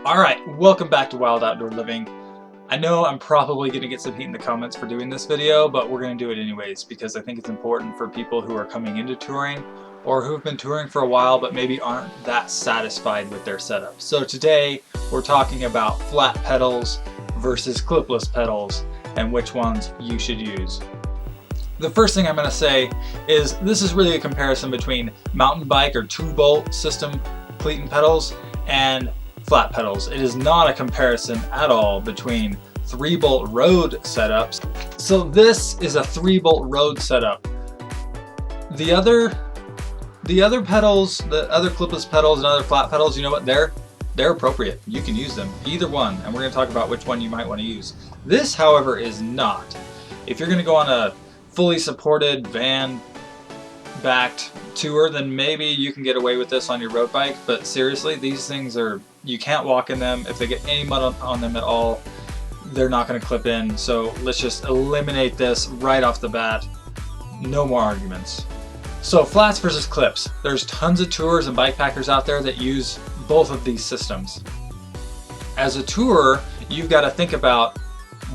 Alright, welcome back to Wild Outdoor Living. I know I'm probably going to get some heat in the comments for doing this video, but we're going to do it anyways because I think it's important for people who are coming into touring or who've been touring for a while but maybe aren't that satisfied with their setup. So today we're talking about flat pedals versus clipless pedals and which ones you should use. The first thing I'm going to say is this is really a comparison between mountain bike or 2-bolt system cleat and pedals and flat pedals. It is not a comparison at all between 3-bolt road setups. So this is a 3-bolt road setup. The other pedals, the other clipless pedals and other flat pedals, you know what, they're appropriate. You can use them, either one, and we're going to talk about which one you might want to use. This, however, is not. If you're going to go on a fully supported van backed tour, then maybe you can get away with this on your road bike, but seriously, these things are, you can't walk in them. If they get any mud on them at all, they're not going to clip in. So let's just eliminate this right off the bat. No more arguments. So flats versus clips. There's tons of tours and bike packers out there that use both of these systems. As a tourer, you've got to think about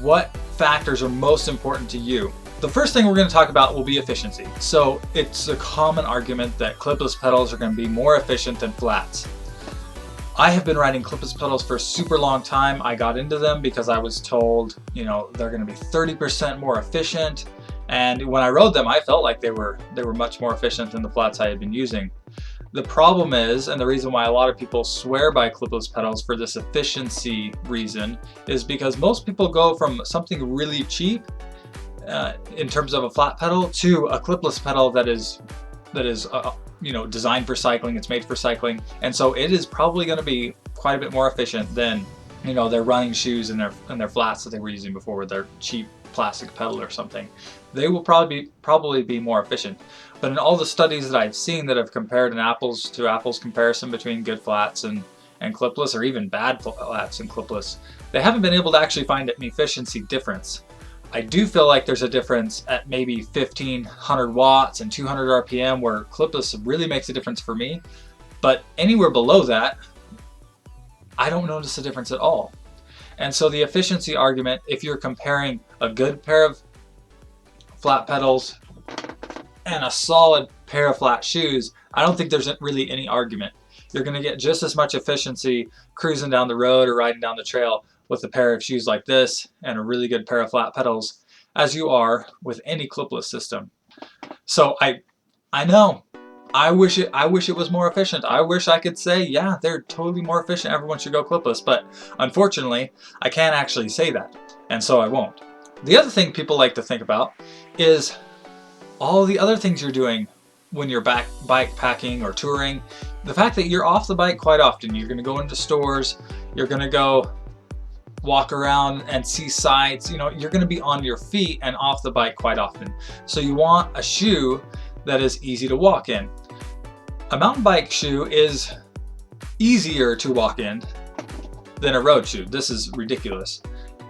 what factors are most important to you. The first thing we're going to talk about will be efficiency. So it's a common argument that clipless pedals are going to be more efficient than flats. I have been riding clipless pedals for a super long time. I got into them because I was told, you know, they're going to be 30% more efficient. And when I rode them, I felt like they were much more efficient than the flats I had been using. The problem is, and the reason why a lot of people swear by clipless pedals for this efficiency reason, is because most people go from something really cheap in terms of a flat pedal to a clipless pedal that is you know, designed for cycling. It's made for cycling, and so it is probably going to be quite a bit more efficient than, you know, their running shoes and their flats that they were using before with their cheap plastic pedal or something. They will probably be more efficient. But in all the studies that I've seen that have compared an apples to apples comparison between good flats and clipless, or even bad flats and clipless, they haven't been able to actually find an efficiency difference. I do feel like there's a difference at maybe 1500 watts and 200 RPM where clipless really makes a difference for me, but anywhere below that, I don't notice a difference at all. And so the efficiency argument, if you're comparing a good pair of flat pedals and a solid pair of flat shoes, I don't think there's really any argument. You're going to get just as much efficiency cruising down the road or riding down the trail with a pair of shoes like this and a really good pair of flat pedals as you are with any clipless system. So I know, I wish it was more efficient. I wish I could say, yeah, they're totally more efficient, everyone should go clipless, but unfortunately, I can't actually say that, and so I won't. The other thing people like to think about is all the other things you're doing when you're bike packing or touring. The fact that you're off the bike quite often. You're going to go into stores, you're going to go walk around and see sights. You know, you're going to be on your feet and off the bike quite often. So you want a shoe that is easy to walk in. A mountain bike shoe is easier to walk in than a road shoe. This is ridiculous.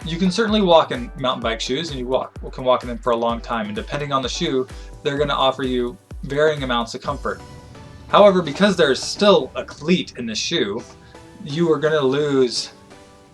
You can certainly walk in mountain bike shoes, and you can walk in them for a long time, and depending on the shoe, they're going to offer you varying amounts of comfort. However, because there's still a cleat in the shoe, you are going to lose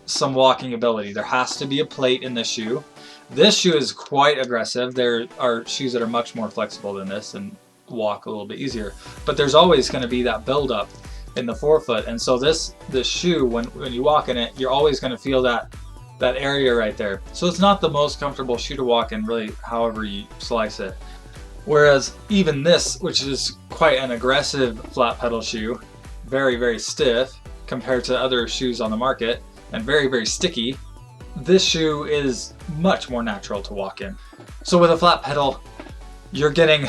some walking ability. There has to be a plate in the shoe. This shoe is quite aggressive. There are shoes that are much more flexible than this and walk a little bit easier, but there's always going to be that buildup in the forefoot, and so this shoe, when you walk in it, you're always going to feel that area right there. So it's not the most comfortable shoe to walk in, really, however you slice it. Whereas even this, which is quite an aggressive flat pedal shoe, very, very stiff compared to other shoes on the market, and very, very sticky, this shoe is much more natural to walk in. So with a flat pedal, you're getting,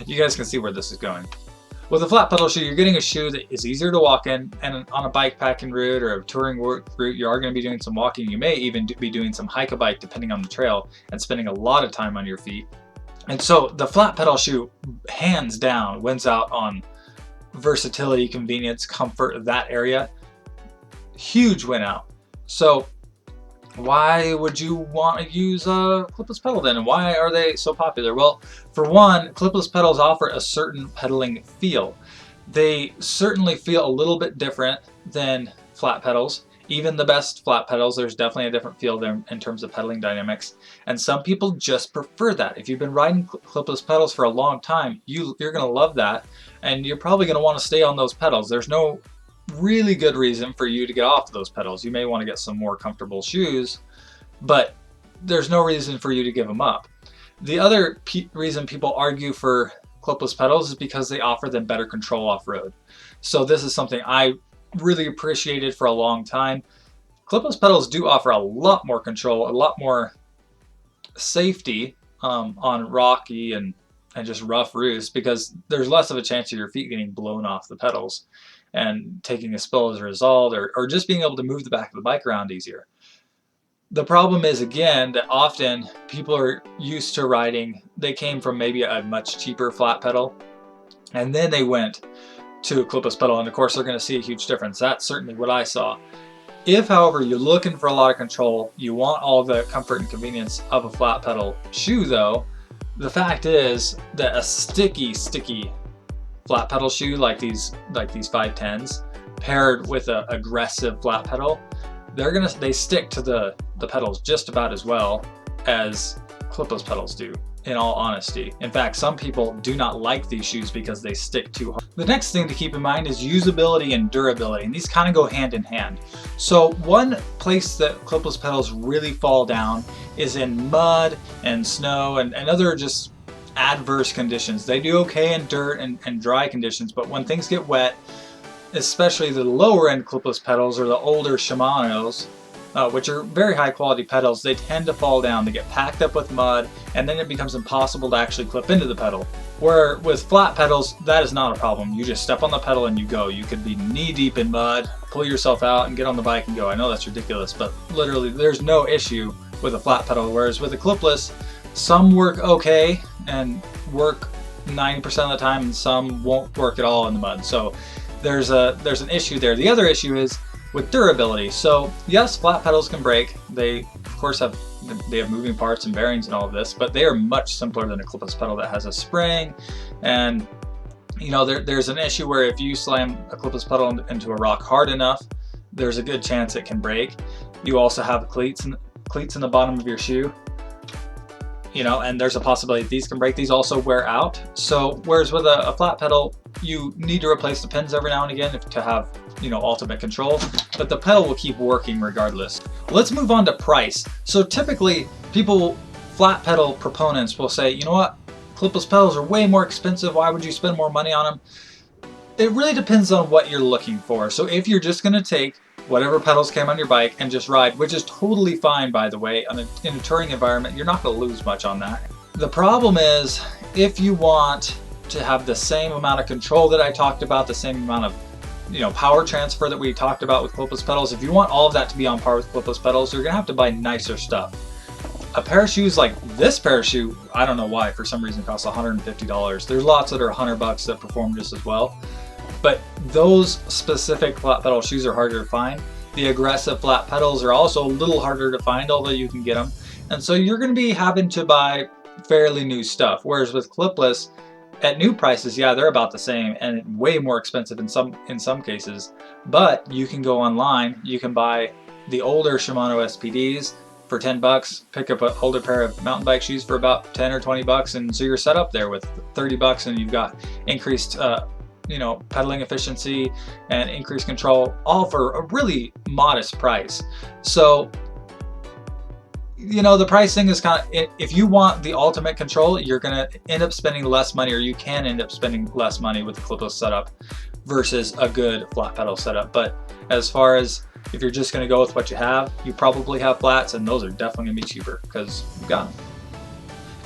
you guys can see where this is going. With a flat pedal shoe, you're getting a shoe that is easier to walk in, and on a bike packing route or a touring route, you are going to be doing some walking. You may even be doing some hike-a-bike depending on the trail and spending a lot of time on your feet. And so the flat pedal shoe, hands down, wins out on versatility, convenience, comfort, that area. Huge win out. So why would you want to use a clipless pedal then? And why are they so popular? Well, for one, clipless pedals offer a certain pedaling feel. They certainly feel a little bit different than flat pedals. Even the best flat pedals, there's definitely a different feel there in terms of pedaling dynamics. And some people just prefer that. If you've been riding clipless pedals for a long time, you're going to love that. And you're probably going to want to stay on those pedals. There's no really good reason for you to get off those pedals. You may want to get some more comfortable shoes, but there's no reason for you to give them up. The other reason people argue for clipless pedals is because they offer them better control off-road. So this is something I really appreciated for a long time. Clipless pedals do offer a lot more control, a lot more safety on rocky and just rough routes, because there's less of a chance of your feet getting blown off the pedals and taking a spill as a result, or just being able to move the back of the bike around easier. The problem is, again, that often people are used to riding, they came from maybe a much cheaper flat pedal, and then they went to a clipless pedal, and of course they're going to see a huge difference. That's certainly what I saw. If, however, you're looking for a lot of control, you want all the comfort and convenience of a flat pedal shoe though, the fact is that a sticky flat pedal shoe like these 510s paired with an aggressive flat pedal, they stick to the pedals just about as well as clipless pedals do, in all honesty. In fact, some people do not like these shoes because they stick too hard. The next thing to keep in mind is usability and durability, and these kind of go hand in hand. So one place that clipless pedals really fall down is in mud and snow and other just adverse conditions. They do okay in dirt and dry conditions, but when things get wet, especially the lower end clipless pedals or the older Shimano's, which are very high quality pedals, they tend to fall down. They get packed up with mud, and then it becomes impossible to actually clip into the pedal. Where with flat pedals, that is not a problem. You just step on the pedal and you go. You could be knee deep in mud, pull yourself out and get on the bike and go. I know that's ridiculous, but literally there's no issue with a flat pedal. Whereas with a clipless, some work okay and work 90% of the time, and some won't work at all in the mud. So there's an issue there. The other issue is with durability. So yes, flat pedals can break. They of course have moving parts and bearings and all of this, but they are much simpler than a clipless pedal that has a spring. And you know, there's an issue where if you slam a clipless pedal into a rock hard enough, there's a good chance it can break. You also have cleats in the bottom of your shoe, you know, and there's a possibility these can break. These also wear out. So whereas with a flat pedal, you need to replace the pins every now and again to have, you know, ultimate control, but the pedal will keep working regardless. Let's move on to price. So typically flat pedal proponents will say, you know what, clipless pedals are way more expensive. Why would you spend more money on them? It really depends on what you're looking for. So if you're just going to take whatever pedals came on your bike and just ride, which is totally fine, by the way, in a touring environment, you're not going to lose much on that. The problem is if you want to have the same amount of control that I talked about, the same amount of, you know, power transfer that we talked about with clipless pedals, if you want all of that to be on par with clipless pedals, you're gonna have to buy nicer stuff. A pair of shoes like this pair of shoe, I don't know why, for some reason costs $150. There's lots that are $100 that perform just as well, but those specific flat pedal shoes are harder to find. The aggressive flat pedals are also a little harder to find, although you can get them. And so you're gonna be having to buy fairly new stuff. Whereas with clipless, at new prices, yeah, they're about the same and way more expensive in some cases. But you can go online, you can buy the older Shimano SPDs for 10 bucks, pick up an older pair of mountain bike shoes for about 10 or 20 bucks, and so you're set up there with 30 bucks and you've got increased you know, pedaling efficiency and increased control, all for a really modest price. So, you know, the pricing is kind of, if you want the ultimate control, you're going to end up spending less money, or you can end up spending less money with the clipless setup versus a good flat pedal setup. But as far as if you're just going to go with what you have, you probably have flats, and those are definitely going to be cheaper because you've got them.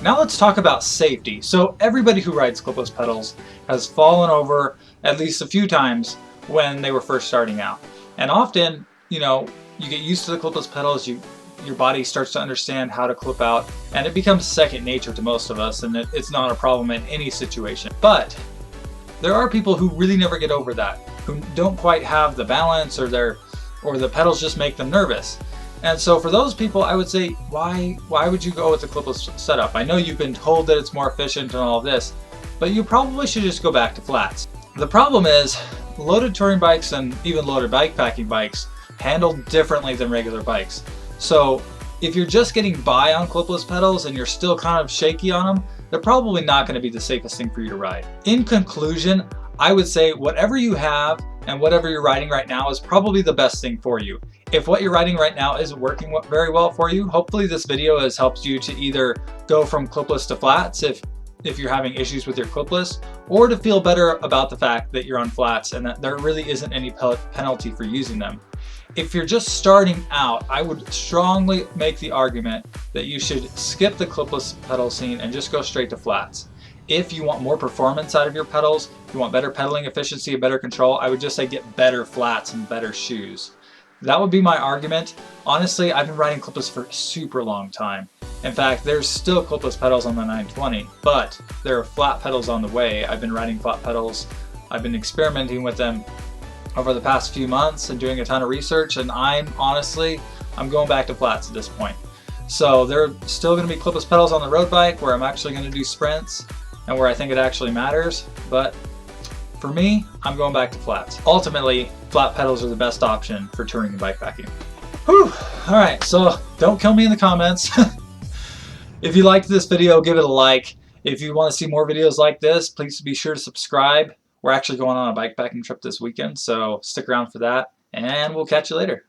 Now let's talk about safety. So everybody who rides clipless pedals has fallen over at least a few times when they were first starting out. And often, you know, you get used to the clipless pedals, your body starts to understand how to clip out, and it becomes second nature to most of us, and it's not a problem in any situation. But there are people who really never get over that, who don't quite have the balance, or the pedals just make them nervous. And so for those people, I would say, why would you go with the clipless setup? I know you've been told that it's more efficient and all of this, but you probably should just go back to flats. The problem is, loaded touring bikes and even loaded bikepacking bikes handle differently than regular bikes. So if you're just getting by on clipless pedals and you're still kind of shaky on them, they're probably not going to be the safest thing for you to ride. In conclusion, I would say whatever you have and whatever you're riding right now is probably the best thing for you. If what you're riding right now isn't working very well for you, hopefully this video has helped you to either go from clipless to flats if you're having issues with your clipless, or to feel better about the fact that you're on flats and that there really isn't any penalty for using them. If you're just starting out, I would strongly make the argument that you should skip the clipless pedal scene and just go straight to flats. If you want more performance out of your pedals, if you want better pedaling efficiency and better control, I would just say get better flats and better shoes. That would be my argument. Honestly, I've been riding clipless for a super long time. In fact, there's still clipless pedals on the 920, but there are flat pedals on the way. I've been riding flat pedals. I've been experimenting with them over the past few months and doing a ton of research, and I'm going back to flats at this point. So there are still going to be clipless pedals on the road bike where I'm actually going to do sprints and where I think it actually matters, but for me, I'm going back to flats. Ultimately, flat pedals are the best option for touring and bikepacking. Whew! Alright, so don't kill me in the comments. If you liked this video, give it a like. If you want to see more videos like this, please be sure to subscribe. We're actually going on a bikepacking trip this weekend, so stick around for that, and we'll catch you later.